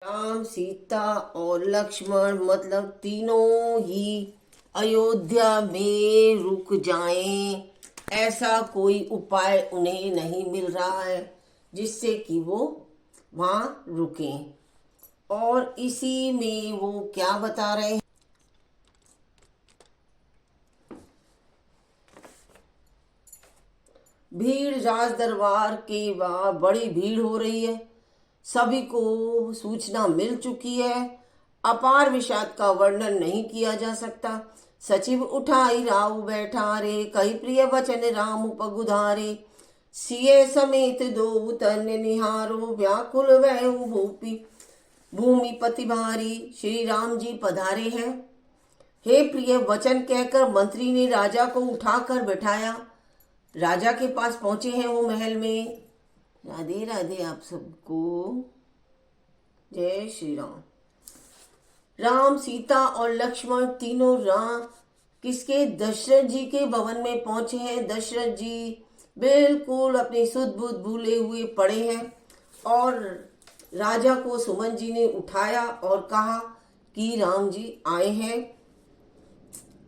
राम सीता और लक्ष्मण मतलब तीनों ही अयोध्या में रुक जाएं, ऐसा कोई उपाय उन्हें नहीं मिल रहा है जिससे कि वो वहां रुकें। और इसी में वो क्या बता रहे हैं। भीड़ राज दरबार के बाहर बड़ी भीड़ हो रही है। सभी को सूचना मिल चुकी है। अपार विषाद का वर्णन नहीं किया जा सकता। सचिव उठाई राव बैठा रे, कही प्रिय वचन राम पगुधारे। सिए समेत दो तन निहारो, व्याकुल वह भूपि भूमिपति भारी। श्री राम जी पधारे हैं। हे प्रिय वचन कहकर मंत्री ने राजा को उठाकर बैठाया। राजा के पास पहुंचे हैं वो महल में। राधे राधे आप सबको। जय श्री राम। राम सीता और लक्ष्मण तीनों राम किसके दशरथ जी के भवन में पहुंचे हैं। दशरथ जी बिल्कुल अपनी सुध बुध भूले हुए पड़े हैं और राजा को सुमन जी ने उठाया और कहा कि राम जी आए हैं।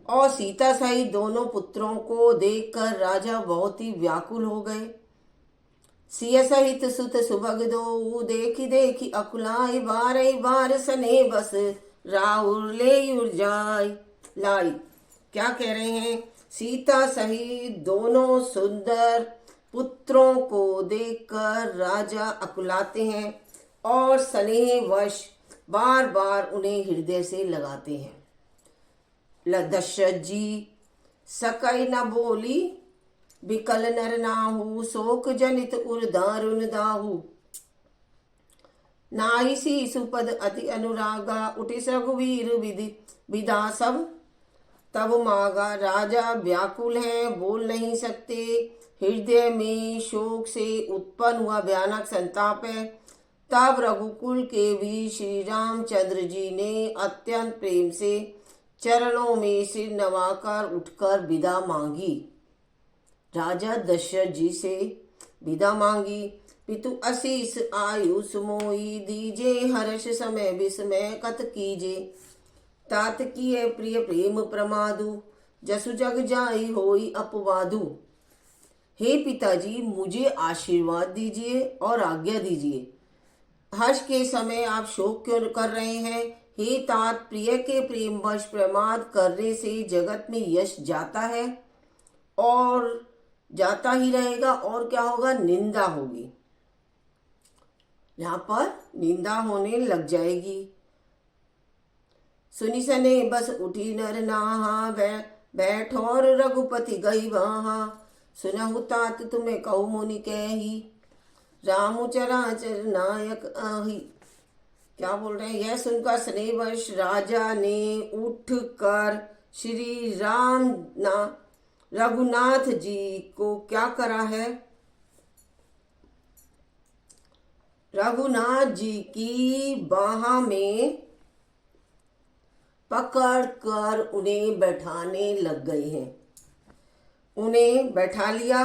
और सीता सहित दोनों पुत्रों को देखकर राजा बहुत ही व्याकुल हो गए। सिय सहित सुत सुभग दो, देखी देखी अकुलाई, बारई बार सने बस राहुल ले जाय लाई। क्या कह रहे हैं। सीता सहित दोनों सुंदर पुत्रों को देखकर राजा अकुलाते हैं और स्नेहवश बार बार उन्हें हृदय से लगाते हैं। दशरथ जी सकई न बोली, विकल नर नाहु, शोक जनित उर दारुण दाहु। नाहि सी सुपद अति अनुरागा, उठि रघुवीर विधि विदा सब तब मागा। राजा व्याकुल है, बोल नहीं सकते। हृदय में शोक से उत्पन्न हुआ भयानक संताप है। तब रघुकुल के भी श्री रामचंद्र जी ने अत्यंत प्रेम से चरणों में सिर नवाकर उठकर विदा मांगी। राजा दशरथ जी से विदा मांगी। पितु असीस आयु सुमोई, दीजे हर्ष समय विस्मय कत कीजे। तात किए प्रिय प्रेम प्रमादु, जसु जग जाई होई अपवादु। हे पिताजी मुझे आशीर्वाद दीजिए और आज्ञा दीजिए। हर्ष के समय आप शोक क्यों कर रहे हैं। हे तात, प्रिय के प्रेम वश प्रमाद करने से जगत में यश जाता है और जाता ही रहेगा। और क्या होगा, निंदा होगी। यहाँ पर निंदा होने लग जाएगी। सुनी सने बस उठी नर नाहा, बैठौर रघुपति गई वहा। सुनहु तात तुम्हें कहु मुनि कही, रामु चराचर नायक आही। क्या बोल रहे हैं। यह सुनकर स्नेहवश राजा ने उठकर श्री राम रघुनाथ जी को क्या करा है। रघुनाथ जी की बाह में पकड़कर उन्हें बैठाने लग गए हैं। उन्हें बैठा लिया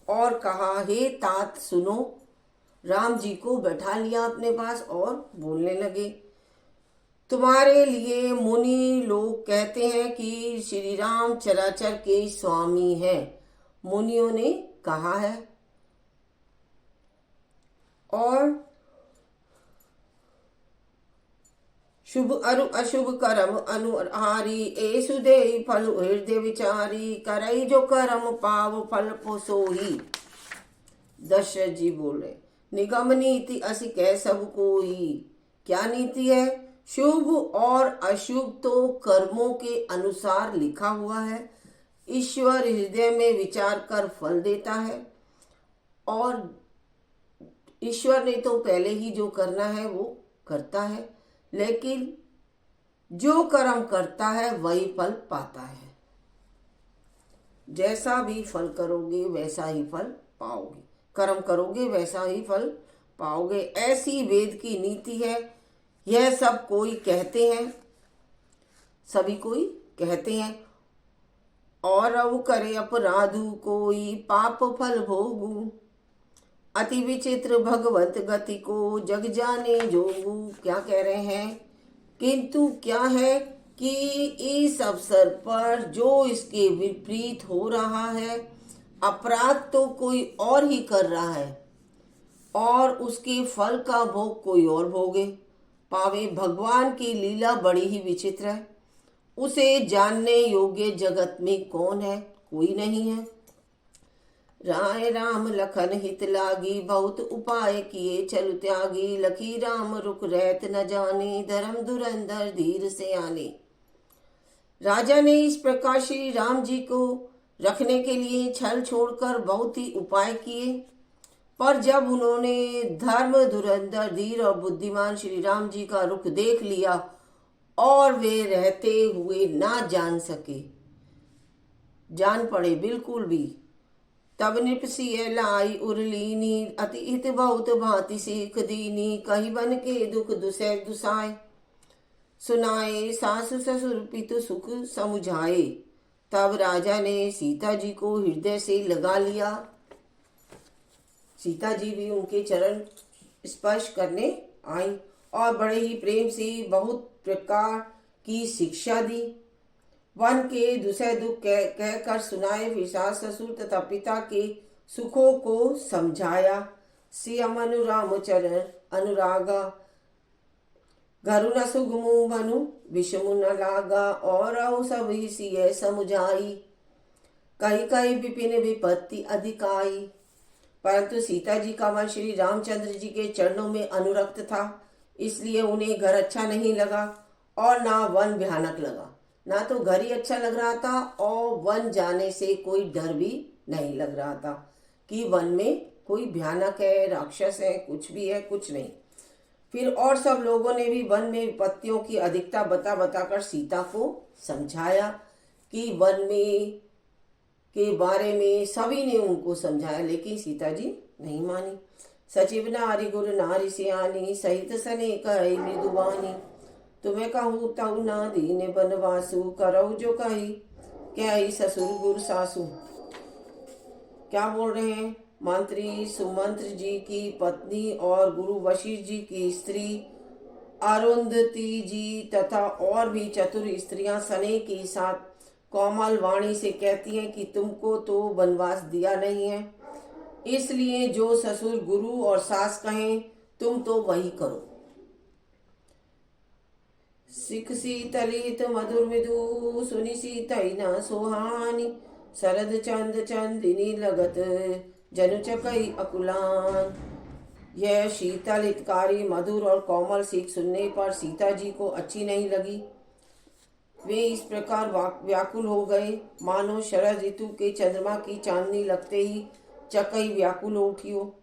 और कहा, हे तात सुनो। राम जी को बैठा लिया अपने पास और बोलने लगे। तुम्हारे लिए मुनि लोग कहते हैं कि श्री राम चराचर के स्वामी हैं। मुनियों ने कहा है। और शुभ अरु अशुभ करम अनुहारी, ऐसु देहि फल हृदय विचारी। करई जो करम पाव फल पोसोही। दशरथ जी बोले, निगम नीति असि कह सब कोई। क्या नीति है। शुभ और अशुभ तो कर्मों के अनुसार लिखा हुआ है। ईश्वर हृदय में विचार कर फल देता है और ईश्वर ने तो पहले ही जो करना है वो करता है, लेकिन जो कर्म करता है वही फल पाता है। जैसा भी फल करोगे वैसा ही फल पाओगे, कर्म करोगे वैसा ही फल पाओगे। ऐसी वेद की नीति है। यह सब कोई कहते हैं, सभी कोई कहते हैं। और अब करे अपराधु कोई, पाप फल भोगू। अति विचित्र भगवत गति को जग जाने जोगू। क्या कह रहे हैं? किंतु क्या है कि इस अवसर पर जो इसके विपरीत हो रहा है, अपराध तो कोई और ही कर रहा है और उसके फल का भोग कोई और भोगे पावे। भगवान की लीला बड़ी ही विचित्र है। उसे जानने योग्य जगत में कौन है? कोई नहीं है। राय राम लखन हित लागी, बहुत उपाय किए चलु त्यागी। लखी राम रुक रहत न जाने, धर्म धुरंधर धीर से आने। राजा ने इस प्रकार श्री राम जी को रखने के लिए छल छोड़कर बहुत ही उपाय किए, पर जब उन्होंने धर्म धुरंधर धीर और बुद्धिमान श्री राम जी का रुख देख लिया और वे रहते हुए ना जान पड़े बिल्कुल भी, तब निपसिय लाई उरलीनी। अति हित बहुत भांति सीख दीनी, कही बन के दुख दुसै दुसाए। सुनाए सासु ससुर पितु सुख समुझाए। तब राजा ने सीता जी को हृदय से लगा लिया। सीता जी भी उनके चरण स्पर्श करने आई और बड़े ही प्रेम से बहुत प्रकार की शिक्षा दी। वन के दुसह दुख कहकर सुनाए। फिर सास ससुर तथा पिता के सुखों को समझाया। सियम अनुराम चरण अनुरागा, घरु न सुगमु मनु विषमु न लागा। और सब ही सिय समुझाई, कही कही विपिन विपत्ति अधिकाई। परंतु सीता जी का मन श्री रामचंद्र जी के चरणों में अनुरक्त था, इसलिए उन्हें घर अच्छा नहीं लगा और ना वन भयानक लगा। ना तो घर ही अच्छा लग रहा था और वन जाने से कोई डर भी नहीं लग रहा था कि वन में कोई भयानक है, राक्षस है, कुछ भी है, कुछ नहीं। फिर और सब लोगों ने भी वन में विपत्तियों की अधिकता बता बताकर सीता को समझाया कि वन में के बारे में सभी ने उनको समझाया, लेकिन सीता जी नहीं मानी। सचिव नारी गुरु नारी सियानी, सहित सने कही मृदुबानी। तुम्हें कहूँ तऊ ना दीने बनवासु, करऊ जो कही क्या ही ससुर गुरु सासू। क्या बोल रहे हैं? मंत्री सुमंत्र जी की पत्नी और गुरु वशिष्ठ जी की स्त्री अरुंधति जी तथा और भी चतुर स्त्रियां सने के साथ कोमल वाणी से कहती हैं कि तुमको तो वनवास दिया नहीं है, इसलिए जो ससुर गुरु और सास कहें तुम तो वही करो। सिख शीतलित मधुर मृदु, सुनि सीतई न सोहानी। शरद चंद चंदिनी लगत, जनु चकई अकुलान। यह शीतल हितकारी मधुर और कोमल सीख सुनने पर सीता जी को अच्छी नहीं लगी। वे इस प्रकार व्याकुल हो गए मानो शरद ऋतु के चंद्रमा की चांदनी लगते ही चकई व्याकुल हो उठी हो।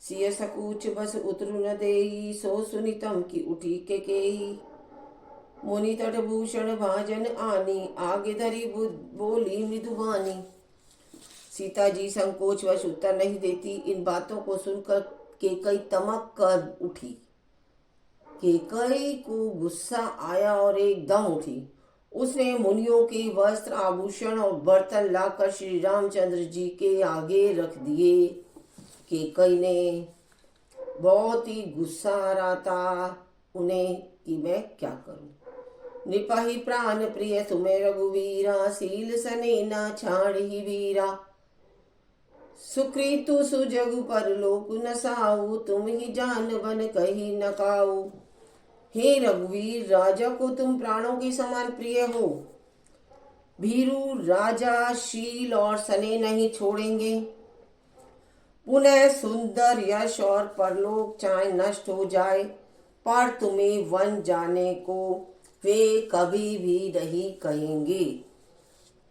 सिय सकूच बस उतरु न देई, सो सुनितम की उठी के मुनि तट भूषण भाजन आनी, आगे धरी बोली मृदुबानी। सीता जी संकोच वश उत्तर नहीं देती। इन बातों को सुनकर केकई तमक कर उठी। केकई को गुस्सा आया और एकदम उठी। उसने मुनियों के वस्त्र आभूषण और बर्तन लाकर श्री रामचंद्र जी के आगे रख दिए। केकई ने बहुत ही गुस्सा आ रहा था उन्हें कि मैं क्या करूं। निपहि प्राण प्रिय तुम्हें रघुवीरा, सील सने न छाड़ ही वीरा। सुकृतु सुजगु परलोक न साऊ, तुम ही जान बन कही न काऊ। हे रघुवीर, राजा को तुम प्राणों के समान प्रिय हो। भीरू राजा शील और सने नहीं छोड़ेंगे। पुनः सुंदर यश और परलोक चाहे नष्ट हो जाए, पर तुम्हें वन जाने को वे कभी भी नहीं कहेंगे।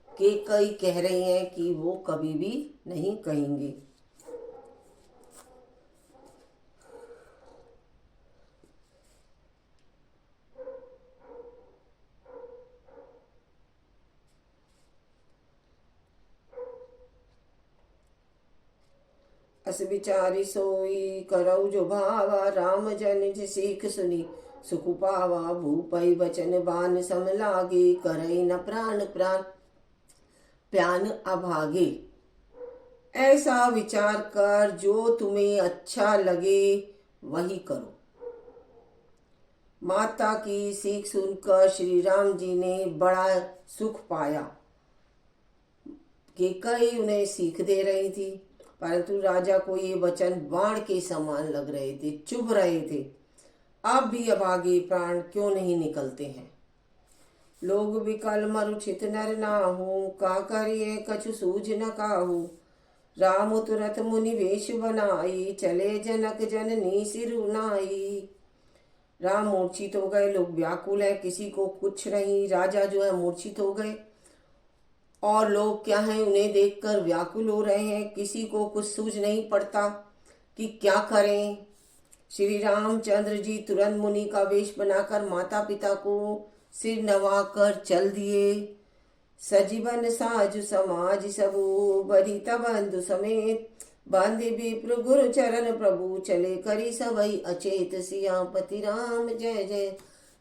केकई कह रहे हैं कि वो कभी भी नहीं कहेंगे। अस विचारी सोई करऊ जो भावा, राम जन सीख सुनी सुख पावा। भूपई बचन बान सम लागे, करई न प्राण प्राण प्यान अभागे। ऐसा विचार कर जो तुम्हें अच्छा लगे वही करो। माता की सीख सुनकर श्री राम जी ने बड़ा सुख पाया। केकई उन्हें सीख दे रही थी, परंतु राजा को ये वचन बाण के समान लग रहे थे, चुभ रहे थे। अब भी अभागे प्राण क्यों नहीं निकलते हैं। लोग विकल मरुचित नर नाहु, का करिए कछु सूझ न काहू। राम तुरत मुनि वेश बनाई, चले जनक जननी सिरु नाई। राम मूर्छित हो गए, लोग व्याकुल है, किसी को कुछ नहीं। राजा जो है मूर्छित हो गए और लोग क्या हैं उन्हें देखकर व्याकुल हो रहे हैं, किसी को कुछ सूझ नहीं पड़ता कि क्या करें। श्री रामचंद्र जी तुरंत मुनि का वेश बनाकर माता पिता को सिर नवाकर चल दिए। सजीवन साजु समाज सबू, बधिता बंधु समेत। बांधे विप्र गुरु चरण प्रभु, चले करी सबई अचेत। सियापति राम जय जय,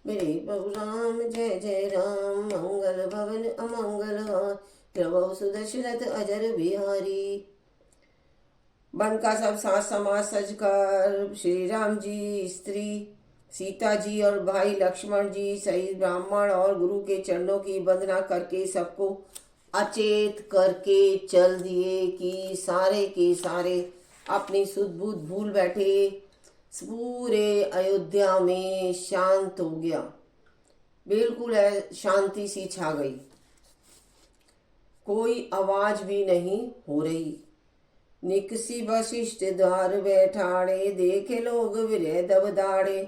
मेरे प्रभु राम जय जय राम। मंगल भवन अमंगल, प्रभु सुदशरथ अजर बिहारी। वन का सब सास समाज सजकर श्री राम जी, स्त्री सीता जी और भाई लक्ष्मण जी सहित ब्राह्मण और गुरु के चरणों की वंदना करके सबको अचेत करके चल दिए कि सारे के सारे अपनी सुध बुध भूल बैठे। पूरे अयोध्या में शांत हो गया, बिल्कुल शांति सी छा गई, कोई आवाज भी नहीं हो रही। निकसी वशिष्ठ द्वार बैठाड़े, देखे लोग विरह दब दाड़े।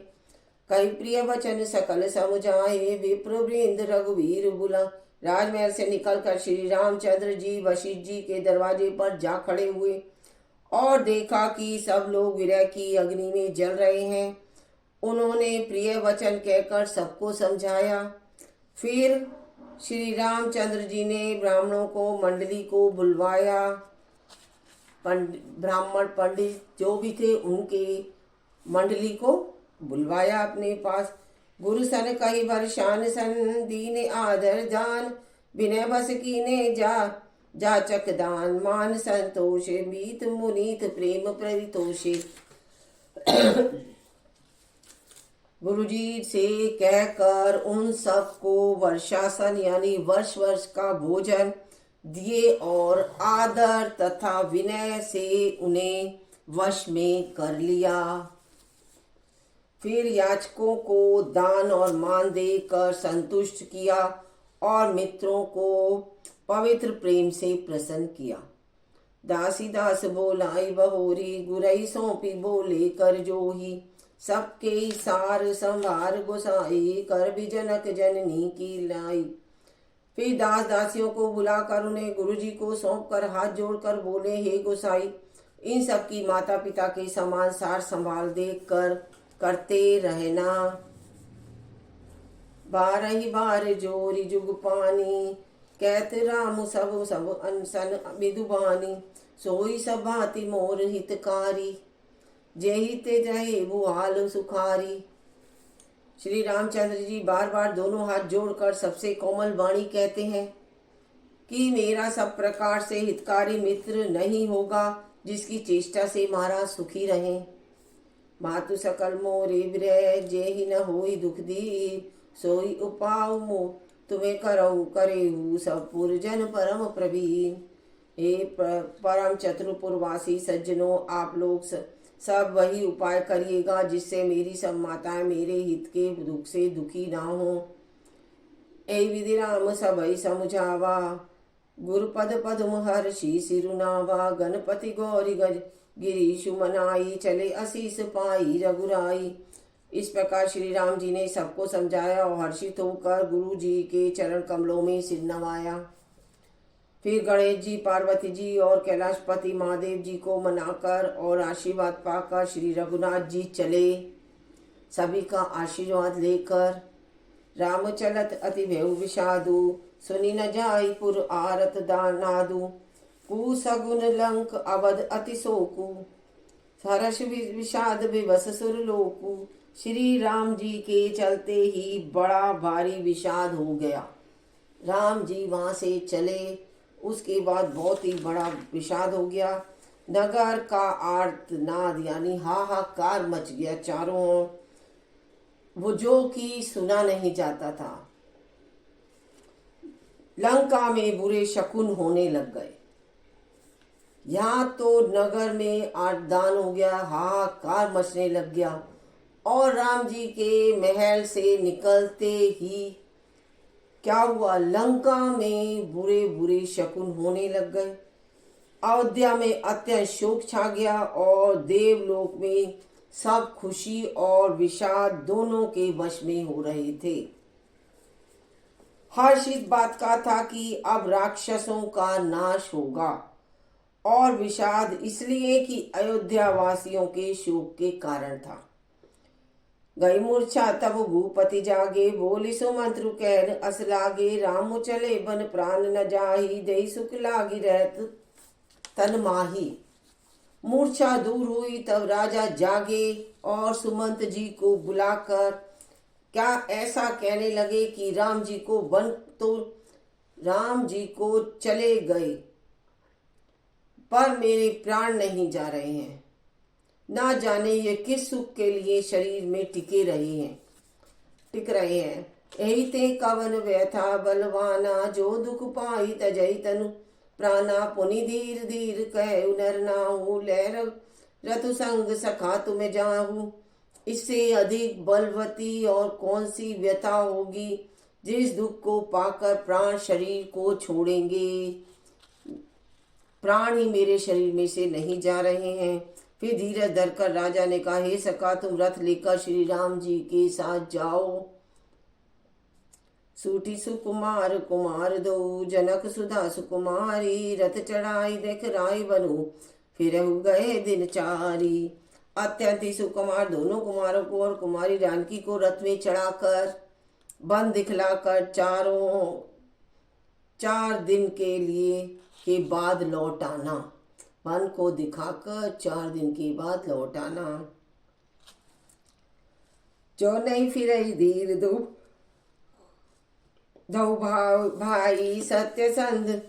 कई प्रिय वचन सकल समुझाए, विप्र वृंद रघुवीर बुला। राजमहल से निकलकर श्री रामचंद्र जी वशिष्ठ जी के दरवाजे पर जा खड़े हुए और देखा कि सब लोग विरह की अग्नि में जल रहे हैं। उन्होंने प्रिय वचन कहकर सबको समझाया। फिर श्री रामचंद्र जी ने ब्राह्मणों को मंडली को बुलवाया। ब्राह्मण पंडित जो भी थे उनके मंडली को बुलवाया अपने पास। गुरु सन कही वर्षान सन, दीन आदर जान। विनय बस कीने जाचक दान। मान संतोष मीत मुनीत, प्रेम परितोषे। गुरुजी से कहकर उन सबको वर्षासन यानी वर्ष वर्ष का भोजन दिए और आदर तथा विनय से उन्हें वश में कर लिया। फिर याचकों को दान और मान देकर संतुष्ट किया और मित्रों को पवित्र प्रेम से प्रसन्न किया। दासी दास बोलाई बहोरी, गुरई सौंपी बोले कर जोही। सबके सार संभार गोसाई, कर भी जनक जननी की लाई। फिर दास दासियों को बुलाकर उन्हें गुरुजी को सौंप कर हाथ जोड़कर बोले, हे गोसाई, इन सब की माता पिता के समान सार संभाल देख कर करते रहना। बारही बार जोरी जुग पानी, कहत राम सब सब अनसन विदुबानी। सोई सब भांति मोर हितकारी, जेहि ते जहे बुहाल सुखारी। श्री रामचंद्र जी बार बार दोनों हाथ जोड़कर सबसे कोमल वाणी कहते हैं कि मेरा सब प्रकार से हितकारी मित्र नहीं होगा जिसकी चेष्टा से महाराज सुखी रहे। मातु सकल मोरे विरह, जेहि न होई दुख दी। सोई उपाउ मो तुम्हें करऊ करेहू, सब पुरजन परम प्रवीण। हे परम चतुरपुरवासी सज्जनों, आप लोग सब वही उपाय करिएगा जिससे मेरी सब माताएं मेरे हित के दुख से दुखी ना हो। ए विधि राम सबई समुझावा, गुरुपद पद्म हर्षि सिरुनावा। गणपति गौरी गज गिरीशु मनाई, चले असीस पाई रघुराई। इस प्रकार श्री राम जी ने सबको समझाया और हर्षित होकर गुरु जी के चरण कमलों में सिर नवाया। फिर गणेश जी, पार्वती जी और कैलाशपति महादेव जी को मनाकर और आशीर्वाद पाकर श्री रघुनाथ जी चले। सभी का आशीर्वाद लेकर राम चलत अति भेउ विषादु, सुनी न जाई पुर आरत दानादु। कुसगुन लंक अवध अति सोकु, हर्ष विषाद विवश सुर लोकु। श्री राम जी के चलते ही बड़ा भारी विषाद हो गया। राम जी वहां से चले, उसके बाद बहुत ही बड़ा विषाद हो गया। नगर का आर्तनाद यानी हाहाकार मच गया चारों ओर, वो जो कि सुना नहीं जाता था। लंका में बुरे शकुन होने लग गए। यहाँ तो नगर में आर्तदान हो गया, हाहाकार मचने लग गया, और राम जी के महल से निकलते ही क्या हुआ, लंका में बुरे बुरे शकुन होने लग गए। अयोध्या में अत्यंत शोक छा गया और देवलोक में सब खुशी और विषाद दोनों के वश में हो रहे थे। हर्ष इस बात का था कि अब राक्षसों का नाश होगा, और विषाद इसलिए कि अयोध्या वासियों के शोक के कारण था। गई मूर्छा तब भूपति जागे, बोली सुमंत्रु कहन अस लागे, रामु चले बन प्राण न जाही, दई सुख लागी रहत तन माही। मूर्छा दूर हुई तब राजा जागे और सुमंत जी को बुलाकर क्या ऐसा कहने लगे कि राम जी को चले गए, पर मेरे प्राण नहीं जा रहे हैं। ना जाने ये किस सुख के लिए शरीर में टिक रहे हैं। यही ते कवन व्यथा बलवाना, जो दुख पाई तजई तनु प्राणा, पुनि धीर धीर कह नर नाहू, लहर रतु संग सखा तुम्हें जाहू। इससे अधिक बलवती और कौन सी व्यथा होगी, जिस दुख को पाकर प्राण शरीर को छोड़ेंगे। प्राण ही मेरे शरीर में से नहीं जा रहे हैं। फिर धीरज धरकर राजा ने कहा, हे सखा, तुम रथ लेकर श्री राम जी के साथ जाओ। सूटी सुकुमार कुमार दो, जनक सुधा सुकुमारी, रथ चढ़ाई देख राय बनु, फिर गए दिन चारी। अत्यंत ही सुकुमार दोनों कुमारों को और कुमारी जानकी को रथ में चढ़ाकर बन दिखलाकर 4 दिन के बाद लौट आना। वन को दिखाकर 4 दिन के बाद लौट आना। जो नहीं फिर धीर दो भाई सत्यसंध,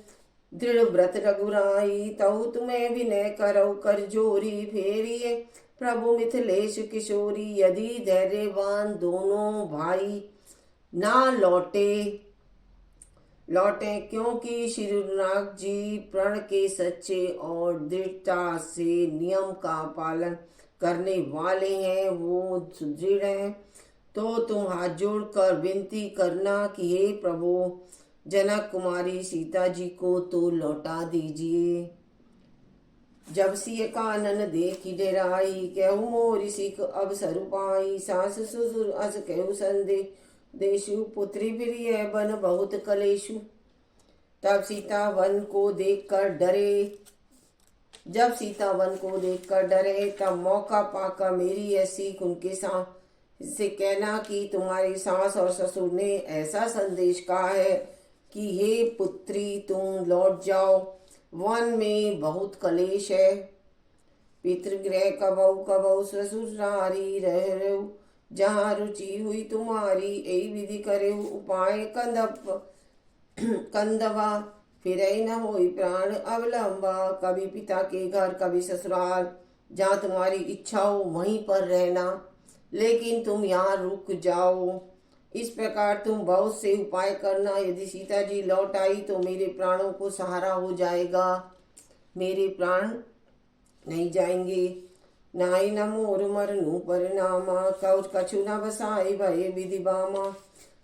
दृढ़ व्रत रघुराई, तऊ तुम्हें विनय करो कर जोरी, फेरिए प्रभु मिथिलेश किशोरी। यदि धैर्यवान दोनों भाई ना लौटे क्योंकि श्री रघुनाथ जी प्रण के सच्चे और दृढ़ता से नियम का पालन करने वाले हैं, वो सुदृढ़ हैं, तो तुम हाथ जोड़कर विनती करना कि हे प्रभु, जनक कुमारी सीता जी को तो लौटा दीजिए। जब सिय कानन देखी डेराई, कहू मोरी सिख अब सरुपाई, सास ससुर अस कहू संदे देशु, पुत्री प्रिय बन बहुत कलेशु। तब सीता वन को देखकर डरे, तब मौका पाकर मेरी यह सीख उनके से कहना कि तुम्हारी सास और ससुर ने ऐसा संदेश कहा है कि हे पुत्री, तुम लौट जाओ, वन में बहुत कलेश है। पितृगृह कबहु ससुरारी, रहे जहाँ रुचि हुई तुम्हारी, यही विधि करे उपाय कंदवा, फिर न होई प्राण अवलंबा। कभी पिता के घर कभी ससुराल, जहाँ तुम्हारी इच्छा हो वहीं पर रहना, लेकिन तुम यहाँ रुक जाओ। इस प्रकार तुम बहुत से उपाय करना। यदि सीता जी लौट आई तो मेरे प्राणों को सहारा हो जाएगा, मेरे प्राण नहीं जाएंगे। नाई न मोर मरनु परिणामा, कौच कछु न बसाई भय विधि बामा,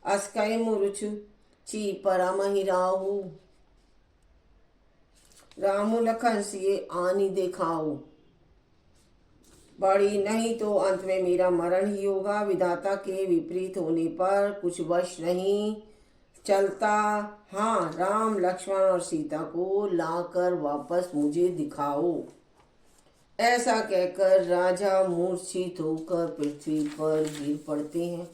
अस्कय मुरुछु ची परमहि राहु, रामु लखन सिए आनी देखाओ। बड़ी नहीं तो अंत में मेरा मरण ही होगा। विधाता के विपरीत होने पर कुछ वश नहीं चलता। हाँ, राम लक्ष्मण और सीता को लाकर वापस मुझे दिखाओ। ऐसा कहकर राजा मूर्छित होकर पृथ्वी पर गिर पड़ते हैं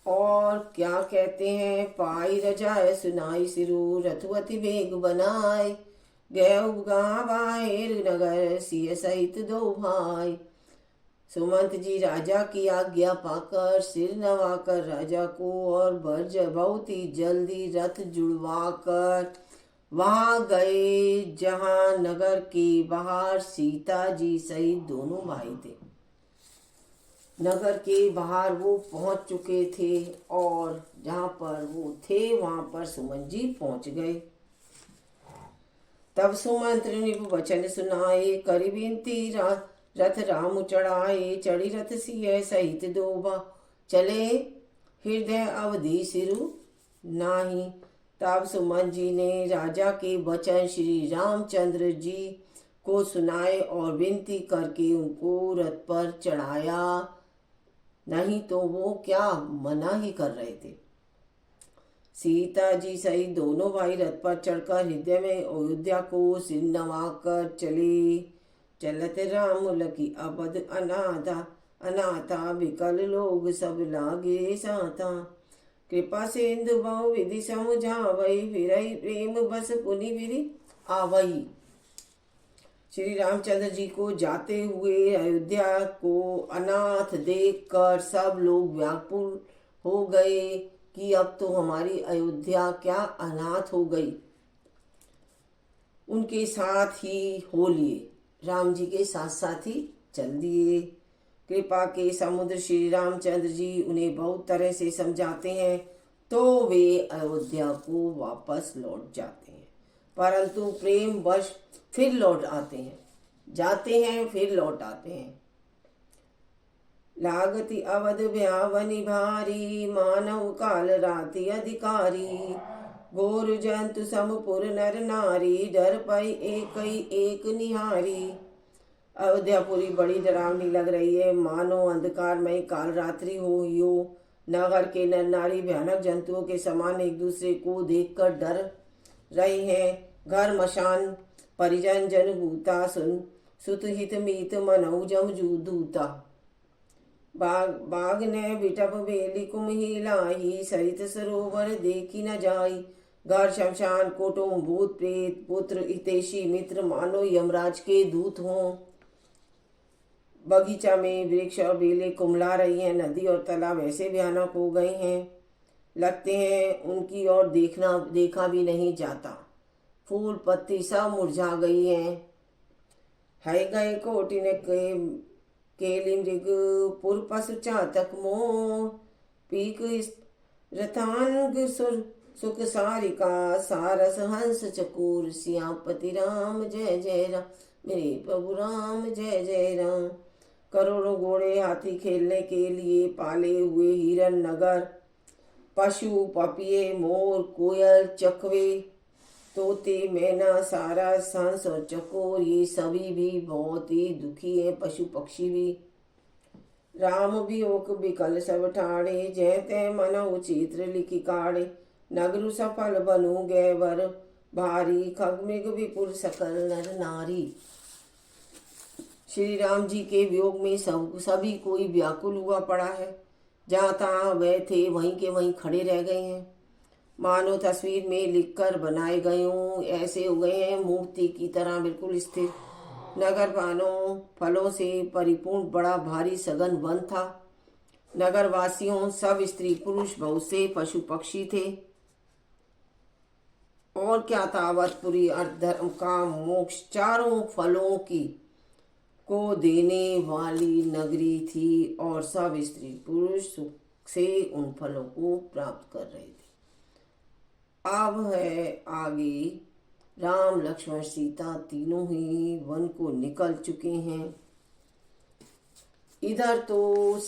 और क्या कहते हैं, पाई रजाय सुनाई सिरु, रथुअति वेग बनाए, गए बाहेर नगर सिय सहित 2 भाई। सुमंत जी राजा की आज्ञा पाकर सिर नवाकर राजा को और बहुत ही जल्दी रथ जुड़वाकर वहां गए जहां नगर के बाहर सीता जी सहित दोनों भाई थे। नगर के बाहर वो पहुंच चुके थे और जहां पर वो थे वहां पर सुमन जी पहुंच गए। तब सुमंत्र ने वचन सुनाए, करी विनती रथ राम चढ़ाए, चढ़ी रथ सिय सहित दोबा, चले हृदय अवधि सिरु नाही। तब सुमन जी ने राजा के वचन श्री रामचंद्र जी को सुनाए और विनती करके उनको रथ पर चढ़ाया, नहीं तो वो क्या मना ही कर रहे थे। सीता जी सहित दोनों भाई रथ पर चढ़कर हृदय में अयोध्या को सिर नवाकर चले। चलत राम लकी अबद अनाथा, अनाथा विकल लोग सब लागे साथा। कृपा सिंधु बहु विधि समझावई, फिरई प्रेम बस पुनि विधि आवई। श्री रामचंद्र जी को जाते हुए अयोध्या को अनाथ देखकर सब लोग व्याकुल हो गए कि अब तो हमारी अयोध्या क्या अनाथ हो गई। उनके साथ ही हो लिए, राम जी के साथ साथ ही चल दिए। कृपा के समुद्र श्री रामचंद्र जी उन्हें बहुत तरह से समझाते हैं तो वे अयोध्या को वापस लौट जाते हैं, परंतु प्रेम वश फिर लौट आते हैं, जाते हैं फिर लौट आते हैं। लागति अवध ब्यावनि भारी, मानव काल राति अधिकारी। गोरु जंतु समपुर नर नारी, डर पई एक निहारी। अयोध्यापुरी बड़ी डरावनी लग रही है, मानो अंधकारमय काल रात्रि हो। नगर के नर नारी भयानक जंतुओं के समान एक दूसरे को देखकर डर रहे हैं। घर मशान परिजन जन भूता, सुत हित मीत मनऊ जम दूता। बाग ने बिटप बेली कुमही लाई, सरित सरोवर देखी न जाई। घर शमशान कुटुंब भूत प्रेत पुत्र हितैषी मित्र मानो यमराज के दूत हों। बगीचा में वृक्ष और बेले कुमला रही हैं, नदी और तालाब ऐसे भयानक हो गए हैं, लगते हैं उनकी ओर देखा भी नहीं जाता। फूल पत्ती सब मुरझा गई हैं। है गए कोटिन केली मृग पुर पशु चातक मोह, पीक रथान सुख सारिका सारस हंस चकोर। सियापति राम जय जय राम, मेरे प्रभु राम जय जय राम। करोड़ों घोड़े हाथी खेलने के लिए पाले हुए हिरन नगर, पशु पपिये मोर कोयल चकवे तोते मैना सारस हंस और चकोर, ये सभी भी बहुत ही दुखी है, पशु पक्षी भी। राम भी ओक बिकल सब ठाड़े, जय तय मन चित्र लिखी काढ़े। नगरु सफल बनु गैवर भारी, खग मृग विपुल सकल नर नारी। श्री राम जी के वियोग में सभी कोई व्याकुल हुआ पड़ा है। जहाँ तहाँ गए थे वहीं के वहीं खड़े रह गए हैं, मानो तस्वीर में लिखकर बनाए गए हों, ऐसे हो गए हैं मूर्ति की तरह बिल्कुल स्थिर। नगर पानों फलों से परिपूर्ण बड़ा भारी सघन वन था। नगर वासियों सब स्त्री पुरुष बहुत से पशु पक्षी थे। और क्या था, अवधपुरी अर्थ धर्म का मोक्ष चारों फलों की को देने वाली नगरी थी और सब स्त्री पुरुष सुख से उन फलों को प्राप्त कर रहे थे। अब है आगे, राम लक्ष्मण सीता तीनों ही वन को निकल चुके हैं। इधर तो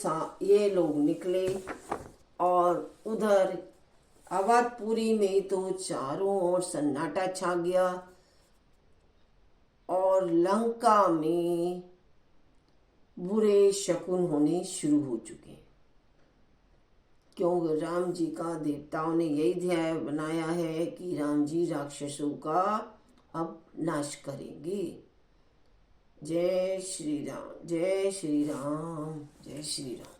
ये लोग निकले और उधर अवधपुरी में तो चारों ओर सन्नाटा छा गया और लंका में बुरे शकुन होने शुरू हो चुके हैं, क्योंकि राम जी का देवताओं ने यही ध्याय बनाया है कि राम जी राक्षसों का अब नाश करेंगे। जय श्री राम, जय श्री राम, जय श्री राम।